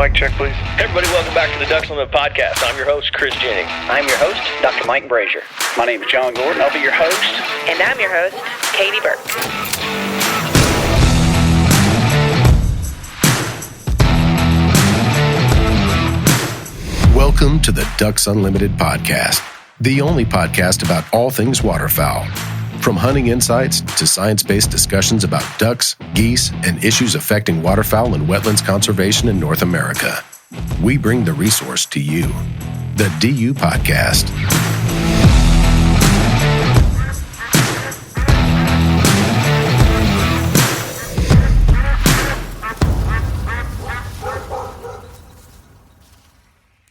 mic check, please. Hey everybody, welcome back to the Ducks Unlimited podcast. I'm your host, Chris Jennings. I'm your host, Dr. Mike Brazier. My name is John Gordon. I'll be your host. And I'm your host, Katie Burke. Welcome to the Ducks Unlimited podcast, the only podcast about all things waterfowl. From hunting insights to science-based discussions about ducks, geese, and issues affecting waterfowl and wetlands conservation in North America. We bring the resource to you, the DU Podcast.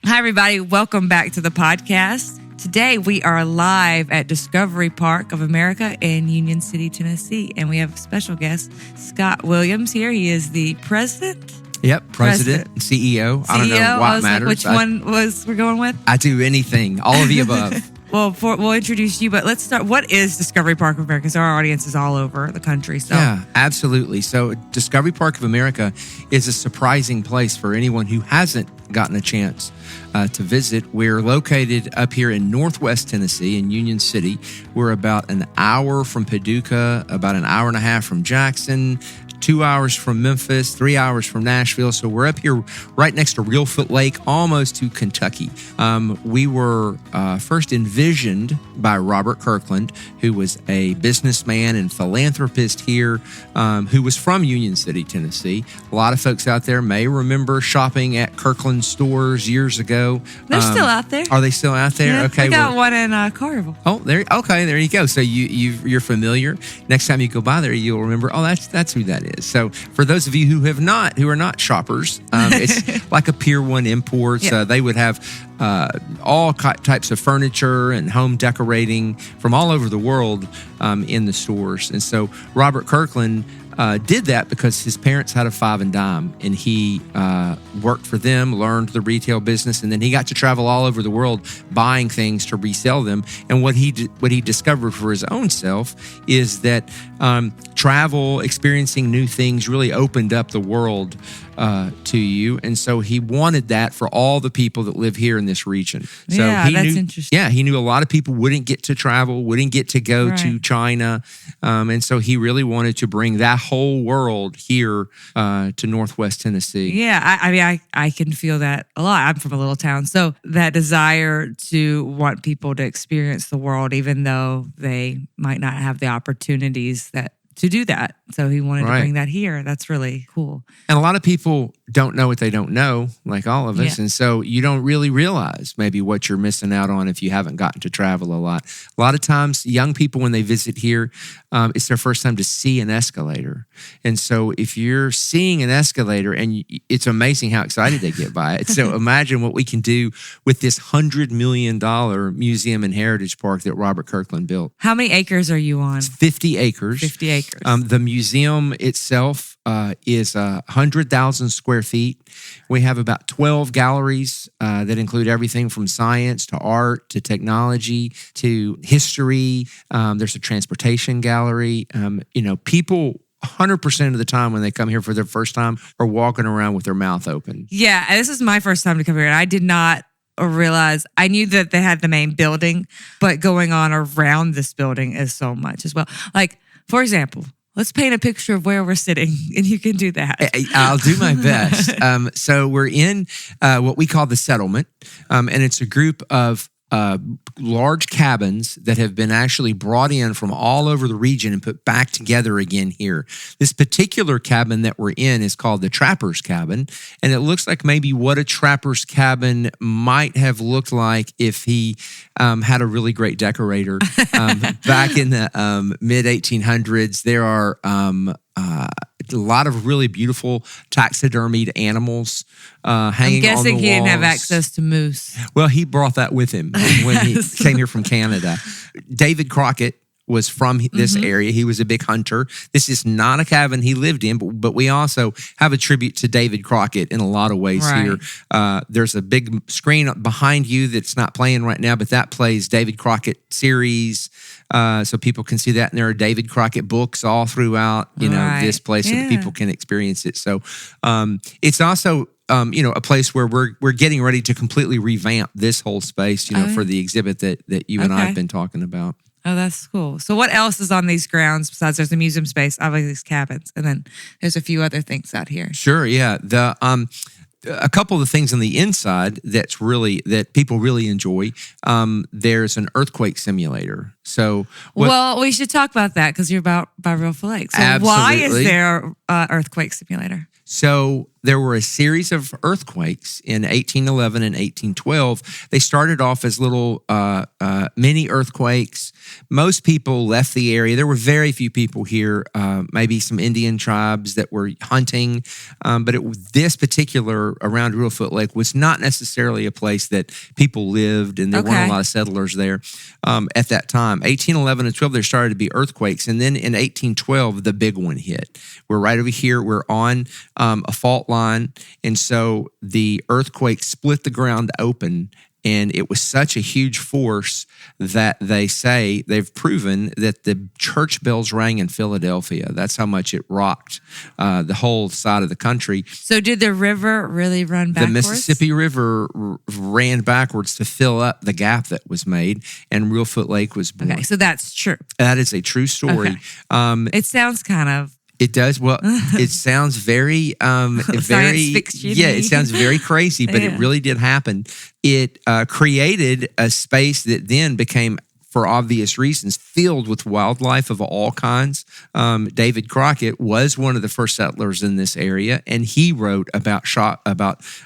Hi, everybody. Welcome back to the podcast. Today, we are live at Discovery Park of America in Union City, Tennessee, and we have a special guest, Scott Williams here. He is the president. Yep, president, CEO. I don't know what matters. Which one we're going with? I do anything, all of the above. Well, we'll introduce you, but let's start. What is Discovery Park of America? Because our audience is all over the country. So. Yeah, absolutely. So Discovery Park of America is a surprising place for anyone who hasn't gotten a chance to visit. We're located up here in Northwest Tennessee in Union City. We're about an hour from Paducah, about an hour and a half from Jackson, 2 hours from Memphis, 3 hours from Nashville. So we're up here right next to Reelfoot Lake, almost to Kentucky. We were first envisioned by Robert Kirkland, who was a businessman and philanthropist here, who was from Union City, Tennessee. A lot of folks out there may remember shopping at Kirkland stores years ago. They're still out there. Are they still out there? Yeah, okay, I got one in Carnival. Oh, there you go. So you're familiar. Next time you go by there, you'll remember. Oh, that's who that is. So for those of you who are not shoppers, it's like a Pier 1 Imports. Yeah. They would have all types of furniture and home decorating from all over the world in the stores. And so Robert Kirkland did that because his parents had a five and dime, and he worked for them, learned the retail business, and then he got to travel all over the world buying things to resell them. And what he discovered for his own self is that travel, experiencing new things, really opened up the world to you. And so he wanted that for all the people that live here in this region. So that's interesting. Yeah, he knew a lot of people wouldn't get to travel, wouldn't get to go to China. And so he really wanted to bring that whole world here to Northwest Tennessee. Yeah, I mean, I can feel that a lot. I'm from a little town. So that desire to want people to experience the world, even though they might not have the opportunities to do that. So he wanted to bring that here. That's really cool. And a lot of people don't know what they don't know, like all of us. Yeah. And so you don't really realize maybe what you're missing out on if you haven't gotten to travel a lot. A lot of times, young people, when they visit here, it's their first time to see an escalator. And so if you're seeing an escalator, and it's amazing how excited they get by it. So imagine what we can do with this $100 million museum and heritage park that Robert Kirkland built. How many acres are you on? It's 50 acres. 50 acres. The museum itself is 100,000 square feet. We have about 12 galleries that include everything from science to art to technology to history. There's a transportation gallery. People 100% of the time when they come here for their first time are walking around with their mouth open. Yeah, this is my first time to come here, and I did not realize. I knew that they had the main building, but going on around this building is so much as well. Like, for example, let's paint a picture of where we're sitting, and you can do that. I'll do my best. So we're in what we call the settlement, and it's a group of large cabins that have been actually brought in from all over the region and put back together again here. This particular cabin that we're in is called the Trapper's Cabin, and it looks like maybe what a trapper's cabin might have looked like if he had a really great decorator. Back in the mid-1800s, there are a lot of really beautiful taxidermied animals hanging on the walls. I'm guessing he didn't have access to moose. Well, he brought that with him when he came here from Canada. David Crockett was from this area. He was a big hunter. This is not a cabin he lived in, but we also have a tribute to David Crockett in a lot of ways here. There's a big screen behind you that's not playing right now, but that plays David Crockett series, so people can see that. And there are David Crockett books all throughout, this place so that people can experience it. So it's also a place where we're getting ready to completely revamp this whole space, for the exhibit that you and I have been talking about. Oh, that's cool. So what else is on these grounds besides there's a museum space, obviously these cabins, and then there's a few other things out here? Sure, yeah. A couple of the things on the inside that people really enjoy. There's an earthquake simulator. So, well, we should talk about that because you're by Reelfoot Lake. So why is there an earthquake simulator? So there were a series of earthquakes in 1811 and 1812. They started off as little mini earthquakes. Most people left the area. There were very few people here, maybe some Indian tribes that were hunting. But this particular around Reelfoot Lake was not necessarily a place that people lived, and there weren't a lot of settlers there at that time. 1811 and 12, there started to be earthquakes. And then in 1812, the big one hit. We're right over here. We're on a fault line. And so the earthquake split the ground open, and it was such a huge force that they've proven that the church bells rang in Philadelphia. That's how much it rocked the whole side of the country. So did the river really run backwards? The Mississippi River ran backwards to fill up the gap that was made, and Reelfoot Lake was born. Okay, so that's true. That is a true story. Okay. It sounds kind of... It does. Well, it sounds very, science fiction. Yeah, it sounds very crazy, but it really did happen. It created a space that then became, for obvious reasons, filled with wildlife of all kinds. David Crockett was one of the first settlers in this area, and he wrote about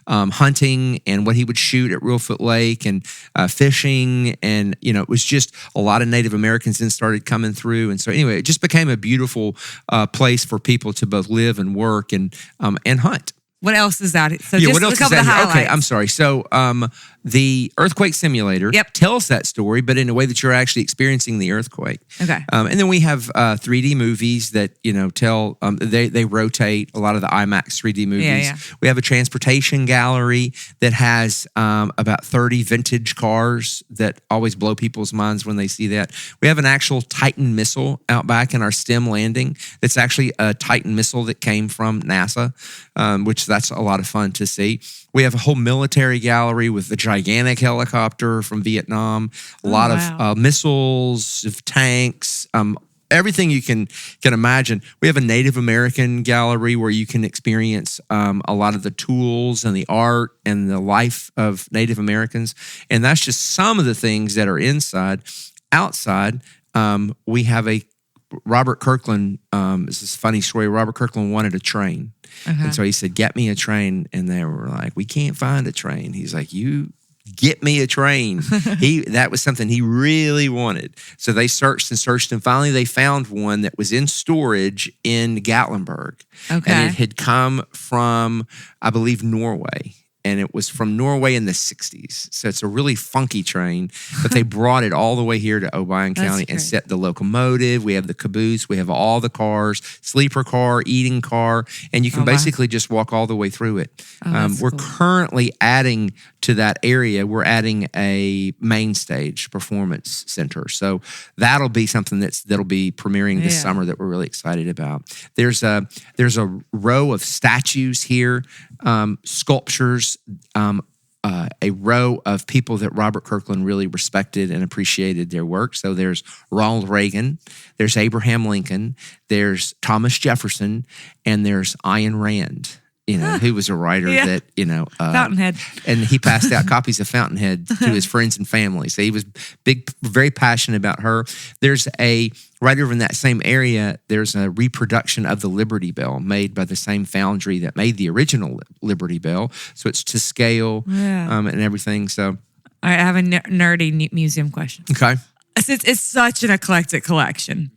hunting and what he would shoot at Reelfoot Lake and fishing, and it was just a lot of Native Americans then started coming through, and so anyway, it just became a beautiful place for people to both live and work and hunt. What else is out here? So yeah, just what else a couple is of out here? highlights. Okay, I'm sorry. So the earthquake simulator tells that story, but in a way that you're actually experiencing the earthquake. Okay. And then we have 3D movies that tell. They rotate a lot of the IMAX 3D movies. Yeah. We have a transportation gallery that has about 30 vintage cars that always blow people's minds when they see that. We have an actual Titan missile out back in our STEM landing. That's actually a Titan missile that came from NASA, which that's a lot of fun to see. We have a whole military gallery with the gigantic helicopter from Vietnam, a lot of missiles, tanks, everything you can imagine. We have a Native American gallery where you can experience a lot of the tools and the art and the life of Native Americans. And that's just some of the things that are inside. Outside, we have Robert Kirkland, this is a funny story. Robert Kirkland wanted a train. And so he said, get me a train. And they were like, we can't find a train. He's like, you get me a train. That was something he really wanted. So they searched and searched, and finally they found one that was in storage in Gatlinburg. Okay. And it had come from, I believe, Norway. And it was from Norway in the 60s. So it's a really funky train, but they brought it all the way here to Obion County and set the locomotive. We have the caboose. We have all the cars, sleeper car, eating car, and you can basically just walk all the way through it. We're currently adding to that area. We're adding a main stage performance center. So that'll be something that'll be premiering this summer that we're really excited about. There's a row of statues here, sculptures, a row of people that Robert Kirkland really respected and appreciated their work. So there's Ronald Reagan, there's Abraham Lincoln, there's Thomas Jefferson, and there's Ayn Rand. Who was a writer that, Fountainhead. And he passed out copies of Fountainhead to his friends and family. So he was very passionate about her. There's right over in that same area, there's a reproduction of the Liberty Bell made by the same foundry that made the original Liberty Bell. So it's to scale and everything. So, all right, I have a nerdy museum question. Okay. It's such an eclectic collection.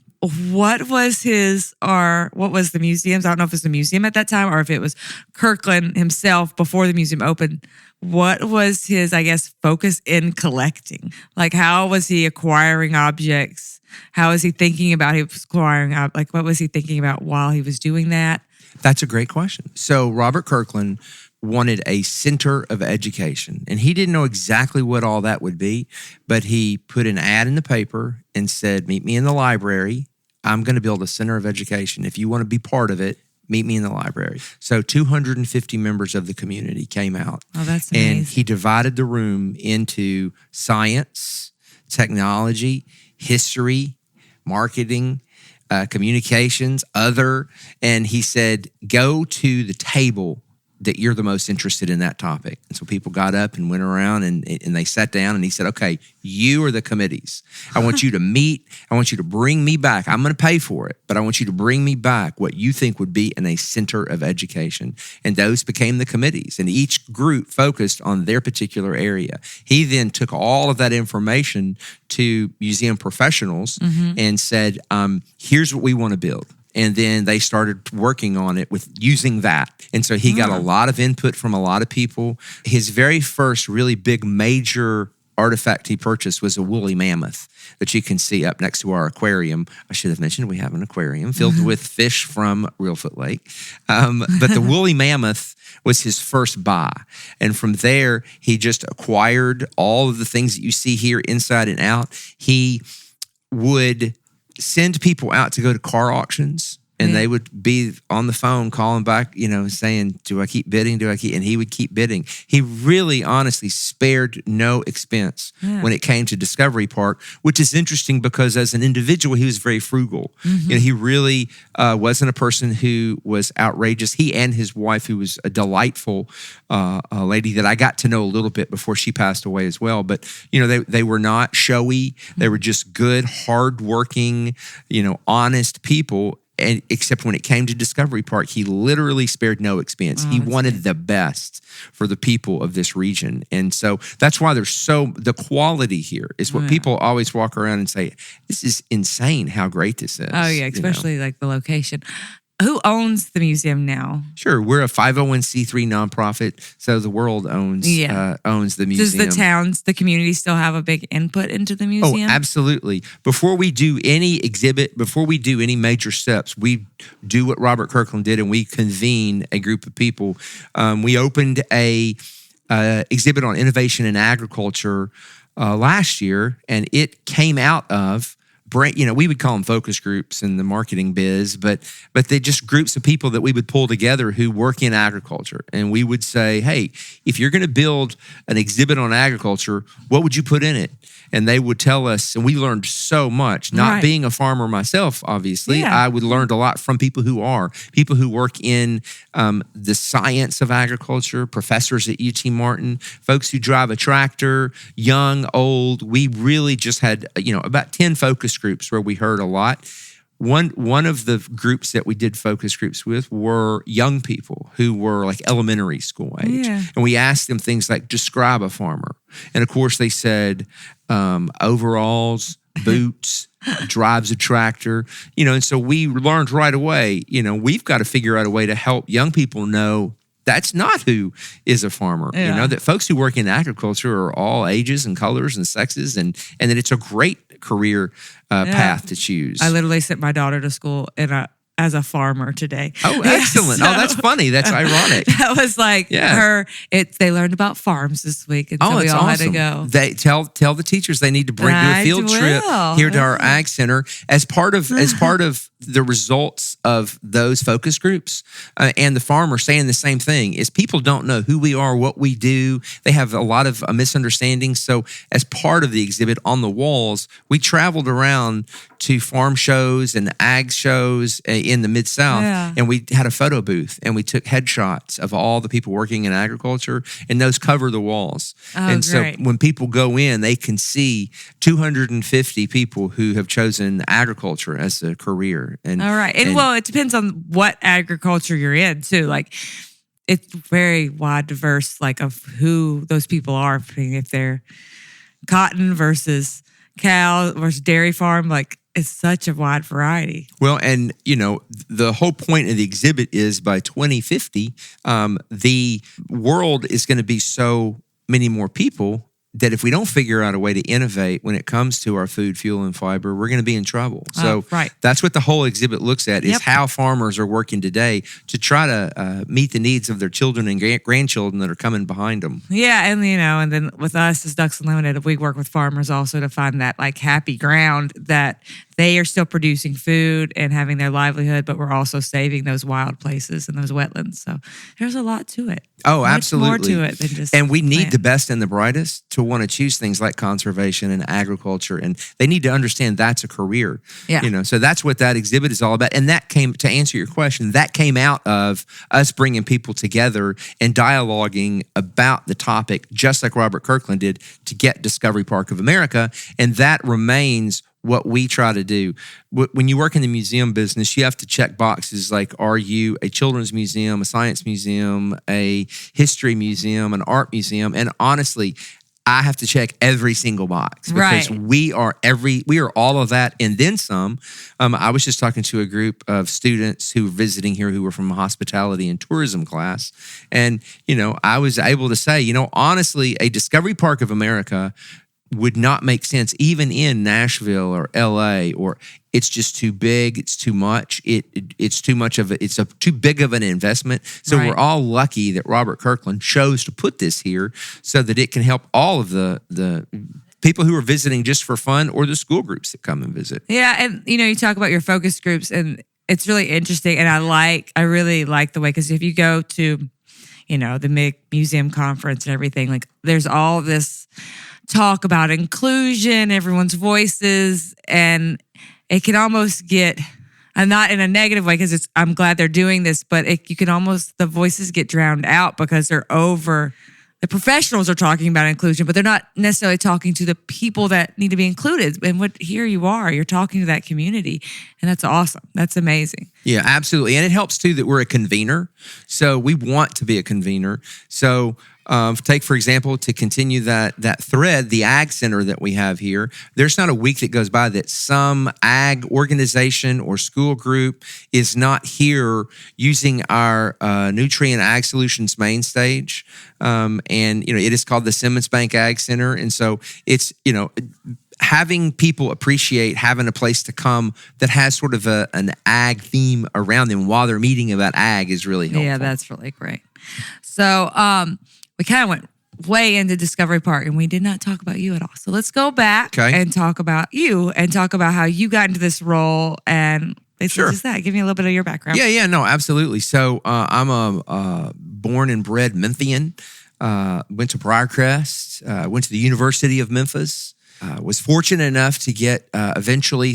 What was the museum's? I don't know if it was the museum at that time or if it was Kirkland himself before the museum opened. What was his, focus in collecting? Like, how was he acquiring objects? How was he thinking about acquiring? What was he thinking about while he was doing that? That's a great question. So Robert Kirkland wanted a center of education. And he didn't know exactly what all that would be, but he put an ad in the paper and said, meet me in the library. I'm going to build a center of education. If you want to be part of it, meet me in the library. So 250 members of the community came out. Oh, that's amazing. And he divided the room into science, technology, history, marketing, communications, other. And he said, go to the table that you're the most interested in that topic. And so people got up and went around and they sat down, and he said, okay, you are the committees. I want you to meet. I want you to bring me back. I'm going to pay for it, but I want you to bring me back what you think would be in a center of education. And those became the committees, and each group focused on their particular area. He then took all of that information to museum professionals and said, here's what we want to build. And then they started working on it with using that. And so he got a lot of input from a lot of people. His very first really big major artifact he purchased was a woolly mammoth that you can see up next to our aquarium. I should have mentioned we have an aquarium filled with fish from Reelfoot Lake. But the woolly mammoth was his first buy. And from there, he just acquired all of the things that you see here inside and out. He would send people out to go to car auctions, and they would be on the phone calling back, saying, do I keep bidding? And he would keep bidding. He really honestly spared no expense when it came to Discovery Park, which is interesting because as an individual, he was very frugal. He really wasn't a person who was outrageous. He and his wife, who was a delightful lady that I got to know a little bit before she passed away as well. But, they were not showy. They were just good, hardworking, honest people. And except when it came to Discovery Park, he literally spared no expense. He wanted the best for the people of this region. And so that's why the quality here is what people always walk around and say, this is insane how great this is. Oh, yeah, especially like the location. Who owns the museum now? Sure, we're a 501c3 nonprofit, so the world owns the museum. Does the community still have a big input into the museum? Oh, absolutely. Before we do any exhibit, before we do any major steps, we do what Robert Kirkland did, and we convene a group of people. We opened a exhibit on innovation in agriculture last year, and it came out of we would call them focus groups in the marketing biz, but they're just groups of people that we would pull together who work in agriculture. And we would say, hey, if you're going to build an exhibit on agriculture, what would you put in it? And they would tell us, and we learned so much. Not being a farmer myself, obviously, I would learn a lot from people who work in the science of agriculture, professors at UT Martin, folks who drive a tractor, young, old. We really just had, about 10 focus groups where we heard a lot. One of the groups that we did focus groups with were young people who were like elementary school age. Yeah. And we asked them things like, describe a farmer. And of course they said, overalls, boots, drives a tractor, and so we learned right away, we've got to figure out a way to help young people know that's not who is a farmer. That folks who work in agriculture are all ages and colors and sexes, and that it's a great career path to choose. I literally sent my daughter to school as a farmer today. Oh, excellent. So, that's funny. That's ironic. That was like they learned about farms this week, and so we all had to go. They tell the teachers they need to do a field trip here to our ag center as part of the results of those focus groups. And the farmers saying the same thing is people don't know who we are, what we do. They have a lot of misunderstandings. So as part of the exhibit on the walls, we traveled around to farm shows and ag shows in the Mid-South, and we had a photo booth, and we took headshots of all the people working in agriculture, and those cover the walls. Oh, so when people go in, they can see 250 people who have chosen agriculture as a career. And, all right. And well, it depends on what agriculture you're in, too. Like, it's very wide, diverse, like, of who those people are. If they're cotton versus cow versus dairy farm, like, it's such a wide variety. Well, and, the whole point of the exhibit is by 2050, the world is going to be so many more people that if we don't figure out a way to innovate when it comes to our food, fuel, and fiber, we're going to be in trouble. So that's what the whole exhibit looks at, is how farmers are working today to try to meet the needs of their children and grandchildren that are coming behind them. Yeah, and then with us as Ducks Unlimited, we work with farmers also to find that like happy ground that they are still producing food and having their livelihood, but we're also saving those wild places and those wetlands. So there's a lot to it. Oh, much absolutely. more to it than just and we need plant. the best and the brightest to want to choose things like conservation and agriculture, and they need to understand that's a career. Yeah. So that's what that exhibit is all about. And that came, to answer your question, that came out of us bringing people together and dialoguing about the topic, just like Robert Kirkland did to get Discovery Park of America, and that remains what we try to do. When you work in the museum business, you have to check boxes like, are you a children's museum, a science museum, a history museum, an art museum? And honestly, I have to check every single box because we are all of that and then some. I was just talking to a group of students who were visiting here who were from a hospitality and tourism class. And, I was able to say, honestly, a Discovery Park of America would not make sense even in Nashville or LA, or it's just too big, it's too much, it's too much of too big of an investment. So we're all lucky that Robert Kirkland chose to put this here so that it can help all of the people who are visiting just for fun, or the school groups that come and visit. Yeah, and you talk about your focus groups, and it's really interesting, and I really like the way, because if you go to the MIG Museum Conference and everything, like there's all this talk about inclusion, everyone's voices, and it can almost get, and not in a negative way, because I'm glad they're doing this, but the voices get drowned out because the professionals are talking about inclusion, but they're not necessarily talking to the people that need to be included. And here you are, you're talking to that community, and that's awesome. That's amazing. Yeah, absolutely. And it helps too that we're a convener. So we want to be a convener. So take, for example, to continue that thread, the Ag Center that we have here, there's not a week that goes by that some ag organization or school group is not here using our Nutrient Ag Solutions main stage. And, it is called the Simmons Bank Ag Center. And so it's, having people appreciate having a place to come that has sort of an ag theme around them while they're meeting about ag is really helpful. Yeah, that's really great. So we kind of went way into Discovery Park, and we did not talk about you at all. So let's go back and talk about you and talk about how you got into this role, and basically just that. Give me a little bit of your background. Yeah, no, absolutely. So I'm a born and bred Memphian. Went to Briarcrest, went to the University of Memphis. Was fortunate enough to get eventually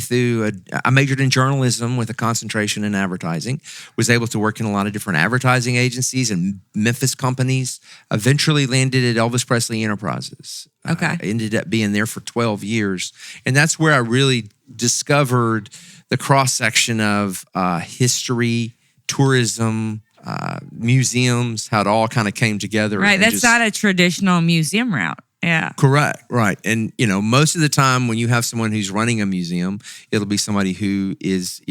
I majored in journalism with a concentration in advertising, was able to work in a lot of different advertising agencies and Memphis companies, eventually landed at Elvis Presley Enterprises. Okay. Ended up being there for 12 years. And that's where I really discovered the cross-section of history, tourism, museums, how it all kind of came together. Right, that's not a traditional museum route. Yeah. Correct. Right. And, most of the time when you have someone who's running a museum, it'll be somebody who is,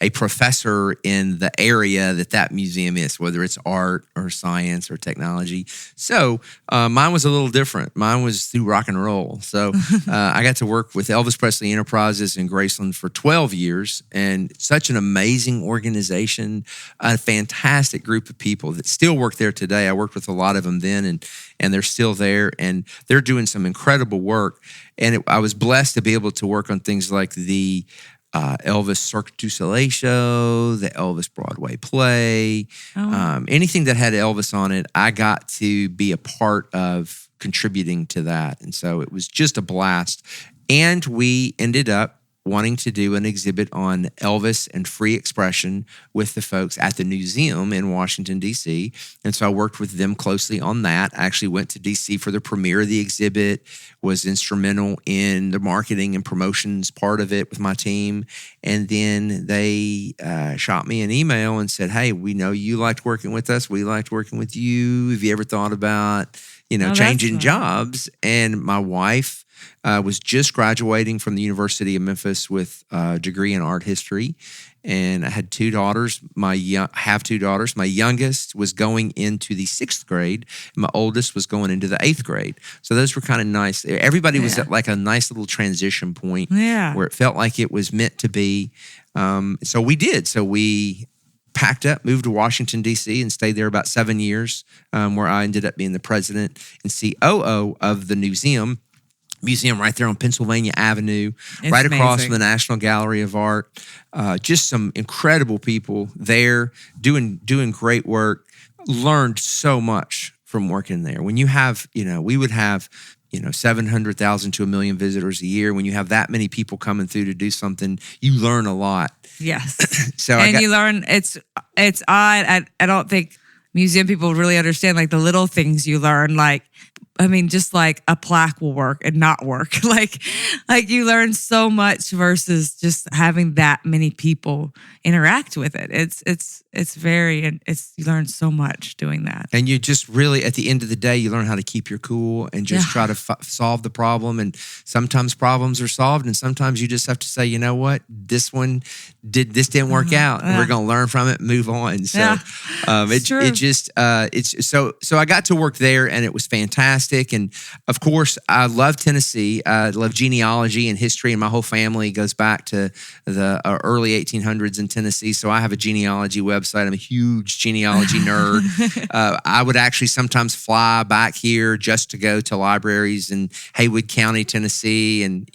a professor in the area that museum is, whether it's art or science or technology. So mine was a little different. Mine was through rock and roll. So I got to work with Elvis Presley Enterprises in Graceland for 12 years, and such an amazing organization, a fantastic group of people that still work there today. I worked with a lot of them then, and they're still there, and they're doing some incredible work. And I was blessed to be able to work on things like the Elvis Cirque du Soleil show, the Elvis Broadway play, anything that had Elvis on it, I got to be a part of contributing to that. And so it was just a blast. And we ended up wanting to do an exhibit on Elvis and free expression with the folks at the museum in Washington, D.C. And so I worked with them closely on that. I actually went to D.C. for the premiere of the exhibit, was instrumental in the marketing and promotions part of it with my team. And then they shot me an email and said, hey, we know you liked working with us. We liked working with you. Have you ever thought about, changing jobs? And my wife Was just graduating from the University of Memphis with a degree in art history. And I had two daughters. Have two daughters. My youngest was going into the 6th grade. And my oldest was going into the 8th grade. So those were kind of nice. Everybody was at like a nice little transition point where it felt like it was meant to be. So we did. So we packed up, moved to Washington, D.C., and stayed there about 7 years, where I ended up being the president and COO of the museum right there on Pennsylvania Avenue, right across from the National Gallery of Art. Just some incredible people there doing great work. Learned so much from working there. When you have, we would have 700,000 to 1 million visitors a year. When you have that many people coming through to do something, you learn a lot. Yes. You learn, it's odd. I don't think museum people really understand like the little things you learn, just like a plaque will work and not work. like you learn so much versus just having that many people interact with it. You learn so much doing that. And you just really, at the end of the day, you learn how to keep your cool and just try to solve the problem. And sometimes problems are solved, and sometimes you just have to say, you know what, this didn't work out, and we're going to learn from it and move on. So so I got to work there, and it was fantastic. And of course, I love Tennessee. I love genealogy and history, and my whole family goes back to the early 1800s in Tennessee. So I have a genealogy website. I'm a huge genealogy nerd. I would actually sometimes fly back here just to go to libraries in Haywood County, Tennessee. And,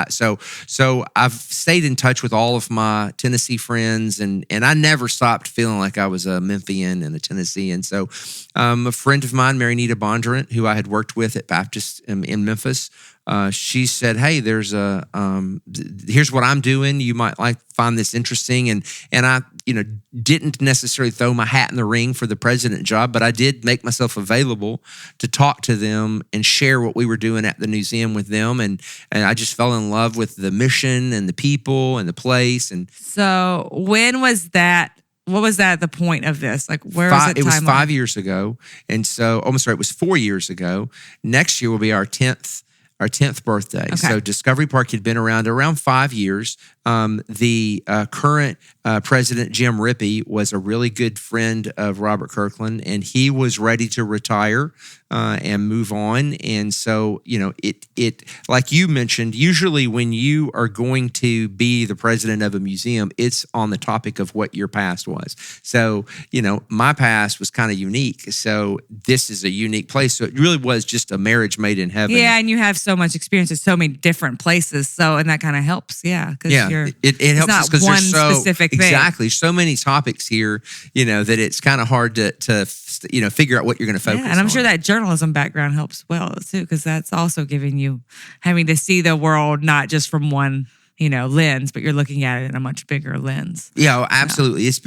so I've stayed in touch with all of my Tennessee friends, and I never stopped feeling like I was a Memphian and a Tennessean. So a friend of mine, Mary Nita Bondurant, who I had worked with at Baptist in Memphis, she said, "Hey, here's what I'm doing. You might find this interesting." And I, didn't necessarily throw my hat in the ring for the president job, but I did make myself available to talk to them and share what we were doing at the museum with them. And I just fell in love with the mission and the people and the place. And so, when was that? What was that at the point of this? Like, where was it? It was 5 years ago. And so, it was 4 years ago. Next year will be our 10th birthday. Okay. So Discovery Park had been around 5 years. The current president, Jim Rippey, was a really good friend of Robert Kirkland, and he was ready to retire and move on. And so, it like you mentioned, usually when you are going to be the president of a museum, it's on the topic of what your past was. So, my past was kind of unique. So this is a unique place. So it really was just a marriage made in heaven. Yeah, and you have so much experience at so many different places. So, and that kind of helps. Yeah. It helps us because there's specific thing. Exactly so many topics here, that it's kind of hard to figure out what you're going to focus on. And I'm sure that journalism background helps well too, because that's also giving you having to see the world not just from one lens, but you're looking at it in a much bigger lens. Yeah, absolutely. This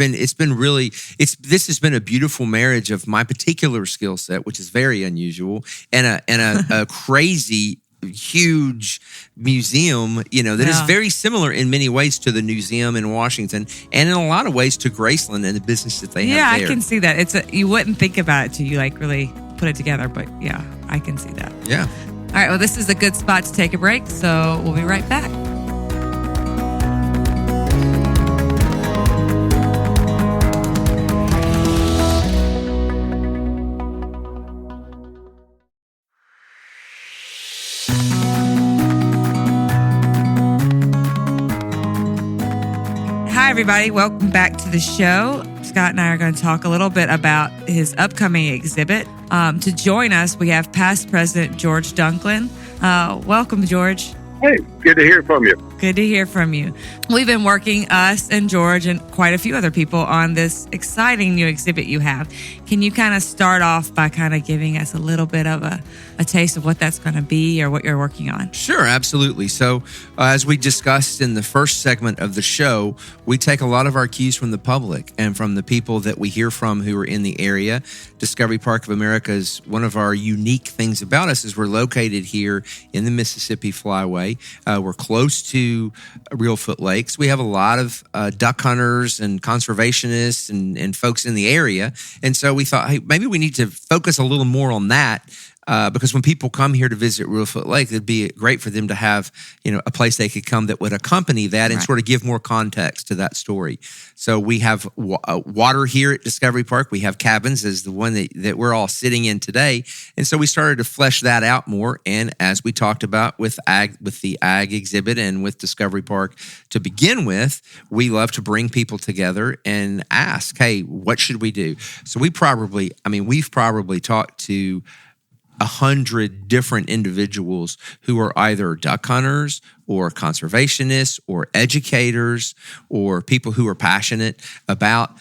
has been a beautiful marriage of my particular skill set, which is very unusual, and a crazy huge museum, that is very similar in many ways to the museum in Washington, and in a lot of ways to Graceland and the business that they have there. Yeah, I can see that. You wouldn't think about it till you really put it together, but yeah, I can see that. Yeah. All right, well, this is a good spot to take a break, so we'll be right back. Hi, everybody. Welcome back to the show. Scott and I are going to talk a little bit about his upcoming exhibit. To join us, we have past President George Dunklin. Welcome, George. Hey, good to hear from you. Good to hear from you. We've been working, us and George and quite a few other people, on this exciting new exhibit you have. Can you kind of start off by kind of giving us a little bit of a taste of what that's going to be or what you're working on? Sure, absolutely. So as we discussed in the first segment of the show, we take a lot of our cues from the public and from the people that we hear from who are in the area. Discovery Park of America is one of our unique things about us is we're located here in the Mississippi Flyway. We're close to Reelfoot Lakes. We have a lot of duck hunters and conservationists and folks in the area. And so we thought, hey, maybe we need to focus a little more on that because when people come here to visit Reelfoot Lake, it'd be great for them to have, a place they could come that would accompany that and sort of give more context to that story. So we have water here at Discovery Park. We have cabins as the one that we're all sitting in today. And so we started to flesh that out more. And as we talked about with the ag exhibit and with Discovery Park to begin with, we love to bring people together and ask, hey, what should we do? So we've probably talked to 100 different individuals who are either duck hunters or conservationists or educators or people who are passionate about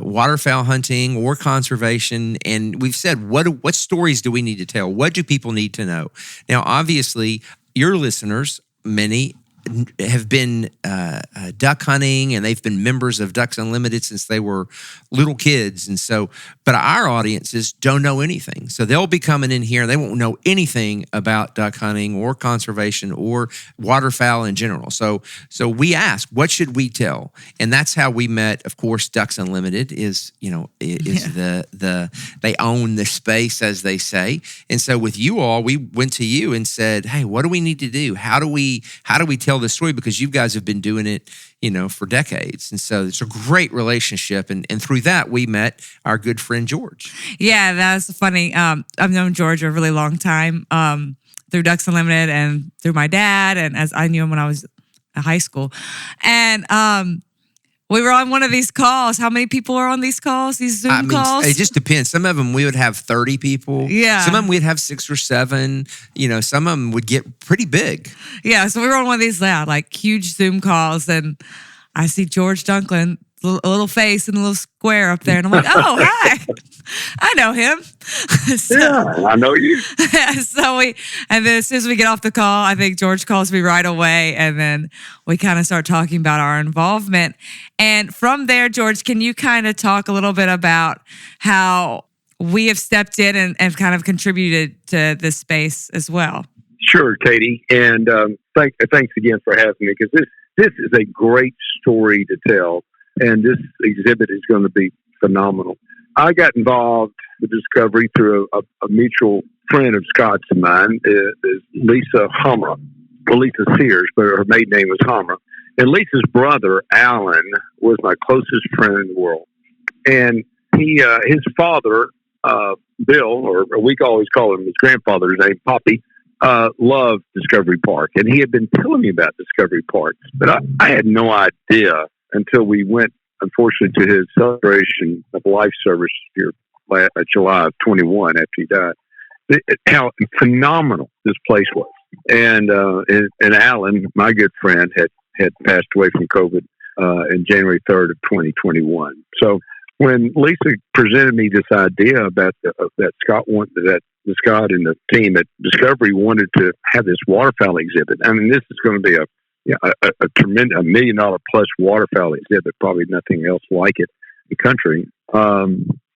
waterfowl hunting or conservation. And we've said, what stories do we need to tell? What do people need to know? Now, obviously, your listeners, many have been duck hunting, and they've been members of Ducks Unlimited since they were little kids. And so, but our audiences don't know anything. So they'll be coming in here and they won't know anything about duck hunting or conservation or waterfowl in general. So we ask, what should we tell? And that's how we met. Of course, Ducks Unlimited is they own the space, as they say. And so with you all, we went to you and said, hey, what do we need to do? How do we tell this story? Because you guys have been doing it, for decades. And so it's a great relationship. And through that, we met our good friend, George. Yeah, that's funny. I've known George a really long time through Ducks Unlimited and through my dad. And as I knew him when I was in high school. And we were on one of these calls. How many people are on these calls, these Zoom calls? It just depends. Some of them we would have 30 people. Yeah. Some of them we'd have 6 or 7. Some of them would get pretty big. Yeah, so we were on one of these huge Zoom calls, and I see George Dunklin, a little face and a little square up there, and I'm like, oh, hi. I know him. Yeah, I know you. And then as soon as we get off the call, I think George calls me right away, and then we kind of start talking about our involvement. And from there, George, can you kind of talk a little bit about how we have stepped in and kind of contributed to this space as well? Sure, Katie. And thanks again for having me, because this is a great story to tell, and this exhibit is going to be phenomenal. I got involved with Discovery through a mutual friend of Scott's and mine, is Lisa Humra. Well, Lisa Sears, but her maiden name was Humra. And Lisa's brother, Alan, was my closest friend in the world. And his father, Bill, or we always call him his grandfather's name, Poppy, loved Discovery Park. And he had been telling me about Discovery Park. But I had no idea until we went, unfortunately, to his celebration of life service here July of 21 after he died, how phenomenal this place was. And Alan, my good friend, had passed away from COVID in January 3rd of 2021. So when Lisa presented me this idea about that Scott and the team at Discovery wanted to have this waterfowl exhibit. I mean, this is going to be a tremendous, $1 million plus waterfowl exhibit, probably nothing else like it in the country.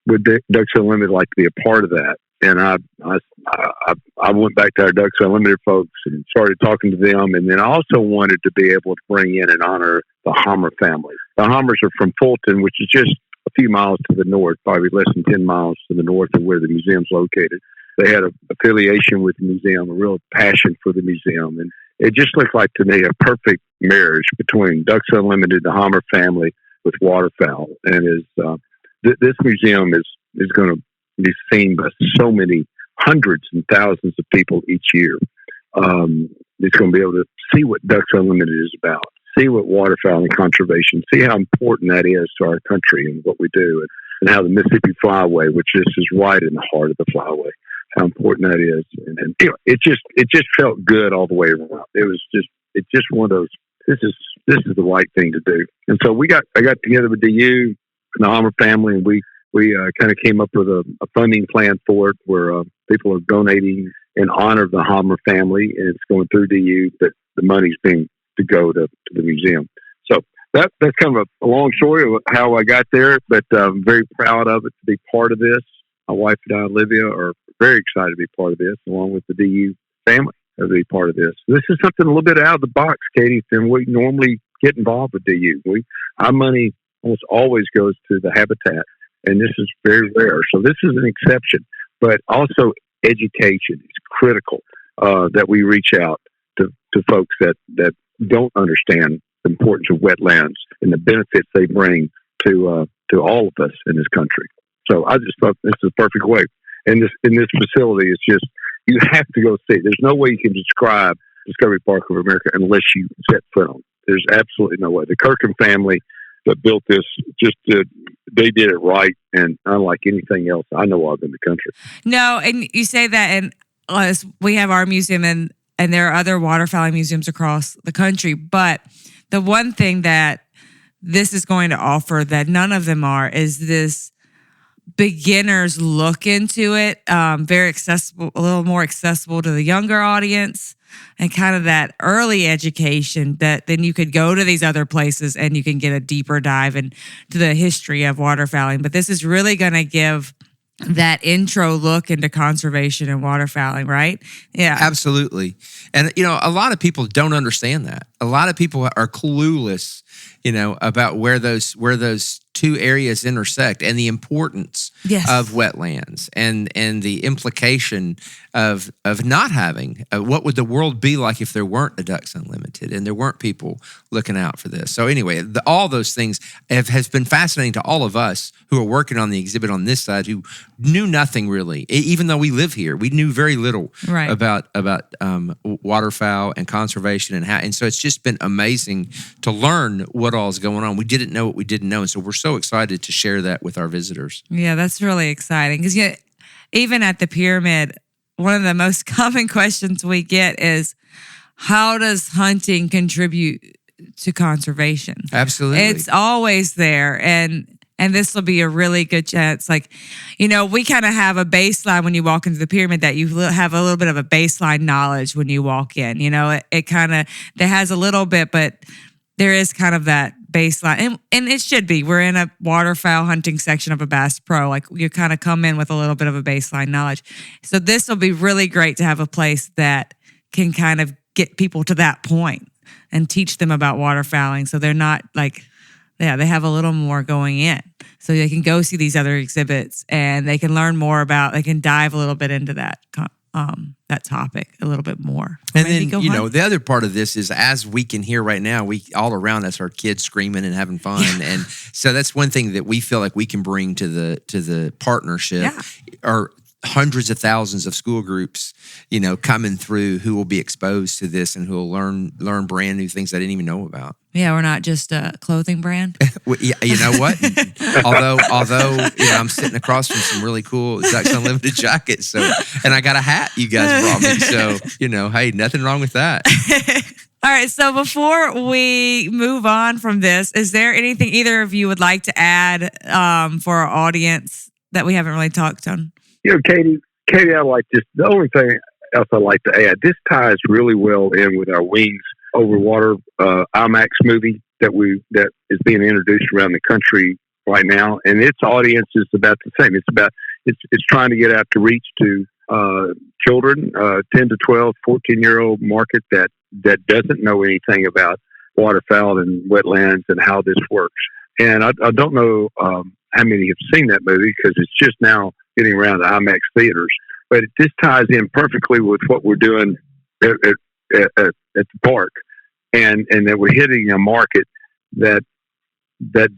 Would Ducks Unlimited like to be a part of that? And I went back to our Ducks Unlimited folks and started talking to them. And then I also wanted to be able to bring in and honor the Hummer family. The Hummers are from Fulton, which is just a few miles to the north, probably less than 10 miles to the north of where the museum's located. They had an affiliation with the museum, a real passion for the museum. And it just looked like to me a perfect marriage between Ducks Unlimited, the Hummer family, with waterfowl. And this museum is going to be seen by so many hundreds and thousands of people each year. It's going to be able to see what Ducks Unlimited is about, see what waterfowl and conservation, see how important that is to our country and what we do, and how the Mississippi Flyway, which is right in the heart of the Flyway, how important that is. And it just felt good all the way around. It's just one of those. This is the right thing to do. And so I got together with DU and the Hummer family, and we kind of came up with a funding plan for it, where people are donating in honor of the Hummer family, and it's going through DU, but the money's being to go to the museum. So that's kind of a long story of how I got there, but I'm very proud of it to be part of this. My wife and I, Olivia, are very excited to be part of this, along with the DU family to be part of this. This is something a little bit out of the box, Katie, than we normally get involved with DU. Our money almost always goes to the habitat, and this is very rare. So this is an exception. But also, education is critical, that we reach out to folks that don't understand the importance of wetlands and the benefits they bring to all of us in this country. So I just thought this is the perfect way. And in this facility, it's just, you have to go see it. There's no way you can describe Discovery Park of America unless you set foot on it. There's absolutely no way. The Kirkham family that built this they did it right, and unlike anything else I know of in the country. No, and you say that, and we have our museum, and there are other waterfowl museums across the country. But the one thing that this is going to offer that none of them are is this beginner's look into it, very accessible, a little more accessible to the younger audience, and kind of that early education that then you could go to these other places and you can get a deeper dive into the history of waterfowling. But this is really going to give that intro look into conservation and waterfowling, right? Yeah, absolutely. And a lot of people don't understand that. A lot of people are clueless, about where those two areas intersect and the importance of wetlands and the implication of not having. What would the world be like if there weren't a Ducks Unlimited and there weren't people looking out for this? So anyway, all those things has been fascinating to all of us who are working on the exhibit on this side, who knew nothing really. Even though we live here, we knew very little about waterfowl and conservation and so it's just been amazing to learn what all is going on. We didn't know what we didn't know, and so we're so excited to share that with our visitors. Yeah, that's really exciting because even at the pyramid, one of the most common questions we get is, how does hunting contribute to conservation? Absolutely. It's always there, and this will be a really good chance. Like, we kind of have a baseline when you walk into the pyramid that you have a little bit of a baseline knowledge when you walk in. It kind of, there has a little bit, but there is kind of that baseline. And it should be. We're in a waterfowl hunting section of a Bass Pro. Like, you kind of come in with a little bit of a baseline knowledge. So this will be really great to have a place that can kind of get people to that point and teach them about waterfowling. So they're not like, they have a little more going in. So they can go see these other exhibits and they can learn more they can dive a little bit into that topic a little bit more. And then, the other part of this is, as we can hear right now, we all around us are kids screaming and having fun. And so that's one thing that we feel like we can bring to the partnership. Or hundreds of thousands of school groups, coming through, who will be exposed to this and who will learn brand new things I didn't even know about. Yeah, we're not just a clothing brand. Well, yeah, you know what? although I'm sitting across from some really cool Ducks Unlimited jackets, and I got a hat you guys brought me. So hey, nothing wrong with that. All right, so before we move on from this, is there anything either of you would like to add for our audience that we haven't really talked on? Katie, I like this. The only thing else I'd like to add, this ties really well in with our Wings Over Water IMAX movie that is being introduced around the country right now, and its audience is about the same. It's trying to get out to reach to children, 10 to 12, 14-year-old market that doesn't know anything about waterfowl and wetlands and how this works. And I don't know how many have seen that movie because it's just now getting around the IMAX theaters. But this ties in perfectly with what we're doing at the park, and that we're hitting a market that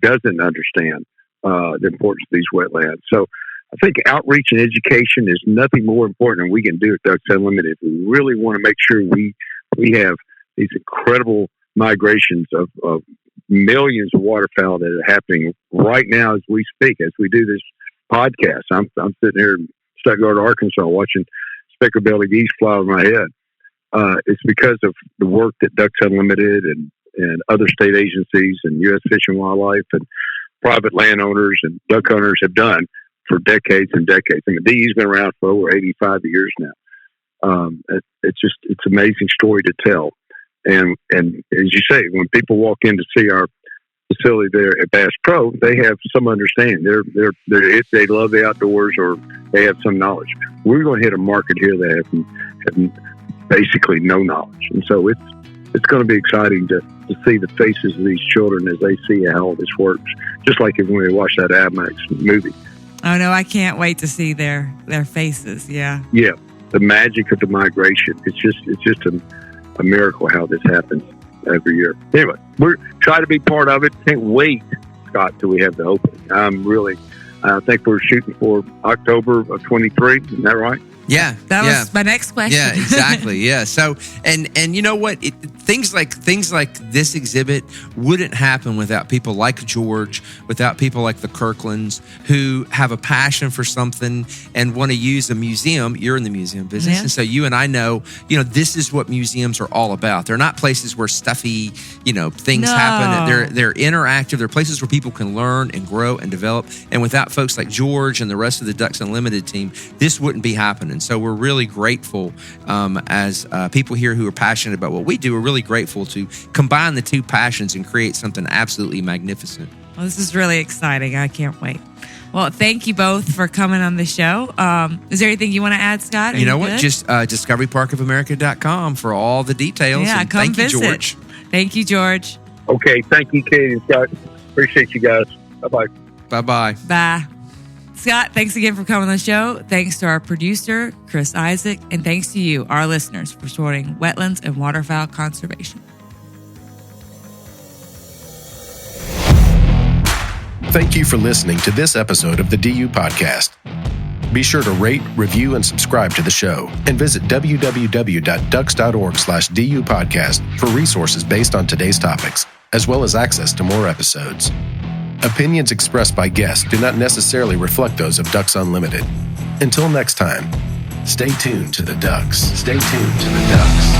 doesn't understand the importance of these wetlands. So I think outreach and education is nothing more important than we can do at Ducks Unlimited. We really want to make sure we have these incredible migrations of millions of waterfowl that are happening right now as we speak, as we do this podcast. I'm sitting here in Stuttgart, Arkansas, watching speckled-bellied geese fly over my head. It's because of the work that Ducks Unlimited and other state agencies and U.S. Fish and Wildlife and private landowners and duck hunters have done for decades and decades. I mean, DE's been around for over 85 years now. It's an amazing story to tell. And as you say, when people walk in to see our facility there at Bass Pro, they have some understanding. They love the outdoors, or they have some knowledge. We're going to hit a market here that have basically no knowledge, and so it's going to be exciting to see the faces of these children as they see how all this works. Just like when we watch that IMAX movie. Oh no, I can't wait to see their faces. Yeah. Yeah, the magic of the migration. It's just a miracle how this happens every year. Anyway, we're trying to be part of it. Can't wait, Scott, till we have the opening. I think we're shooting for October of 23. Isn't that right? Yeah, that was my next question. Yeah, exactly. Yeah. So, and you know what? Things like this exhibit wouldn't happen without people like George, without people like the Kirklands who have a passion for something and want to use a museum. You're in the museum business, Yeah. and so you and I know, this is what museums are all about. They're not places where stuffy, things happen. They're interactive. They're places where people can learn and grow and develop. And without folks like George and the rest of the Ducks Unlimited team, this wouldn't be happening. So we're really grateful as people here who are passionate about what we do. We're really grateful to combine the two passions and create something absolutely magnificent. Well, this is really exciting. I can't wait. Well, thank you both for coming on the show. Is there anything you want to add, Scott? You know what? Just discoveryparkofamerica.com for all the details. Yeah, and come thank visit. you, George. Thank you, George. Okay, thank you, Katie and Scott. Appreciate you guys. Bye-bye. Bye-bye. Bye. Scott, thanks again for coming on the show. Thanks to our producer, Chris Isaac, and thanks to you, our listeners, for supporting wetlands and waterfowl conservation. Thank you for listening to this episode of the DU Podcast. Be sure to rate, review, and subscribe to the show, and visit www.ducks.org/DU Podcast for resources based on today's topics, as well as access to more episodes. Opinions expressed by guests do not necessarily reflect those of Ducks Unlimited. Until next time, stay tuned to the Ducks. Stay tuned to the Ducks.